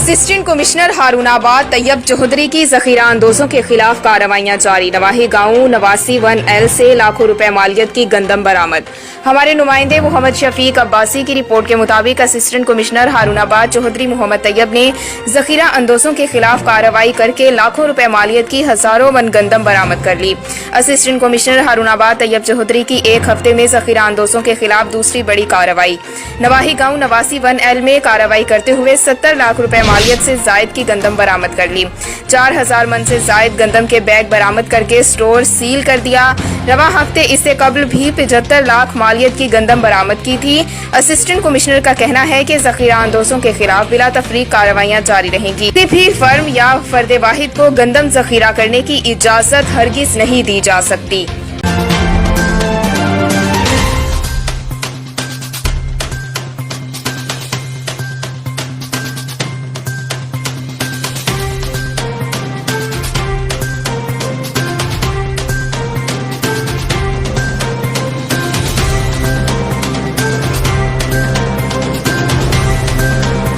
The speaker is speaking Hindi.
असिस्टेंट कमिश्नर हारूनाबाद तैयब चौधरी की जखीरा अंदोजों के खिलाफ कार्रवाइयां जारी। नवाही गांव 89-1L से लाखों रुपए मालियत की गंदम बरामद। हमारे नुमाइंदे मोहम्मद शफीक अब्बासी की रिपोर्ट के मुताबिक असिस्टेंट कमिश्नर हारूनाबाद चौधरी मोहम्मद तैयब ने जखीरा अंदोजों के खिलाफ कार्रवाई करके लाखों रुपए मालियत की हजारों मन गंदम बरामद कर ली। असिस्टेंट कमिश्नर हारूनाबाद तैयब चौधरी की एक हफ्ते में जखीरा अंदोजों के खिलाफ दूसरी बड़ी कार्रवाई। नवाही गांव 89-1L में कार्रवाई करते हुए 70 लाख रुपए मालियत से जायद की गंदम बरामद कर ली। 4000 मन से जायद गंदम के बैग बरामद करके स्टोर सील कर दिया। रवा हफ्ते इससे कबल भी 75 लाख मालियत की गंदम बरामद की थी। असिस्टेंट कमिश्नर का कहना है कि जखीरा अंदोजों के खिलाफ बिला तफरीक कार्रवाइयां जारी रहेंगी। किसी भी फर्म या फर्द वाहिद को गंदम जखीरा करने की इजाजत हरगिज नहीं दी जा सकती।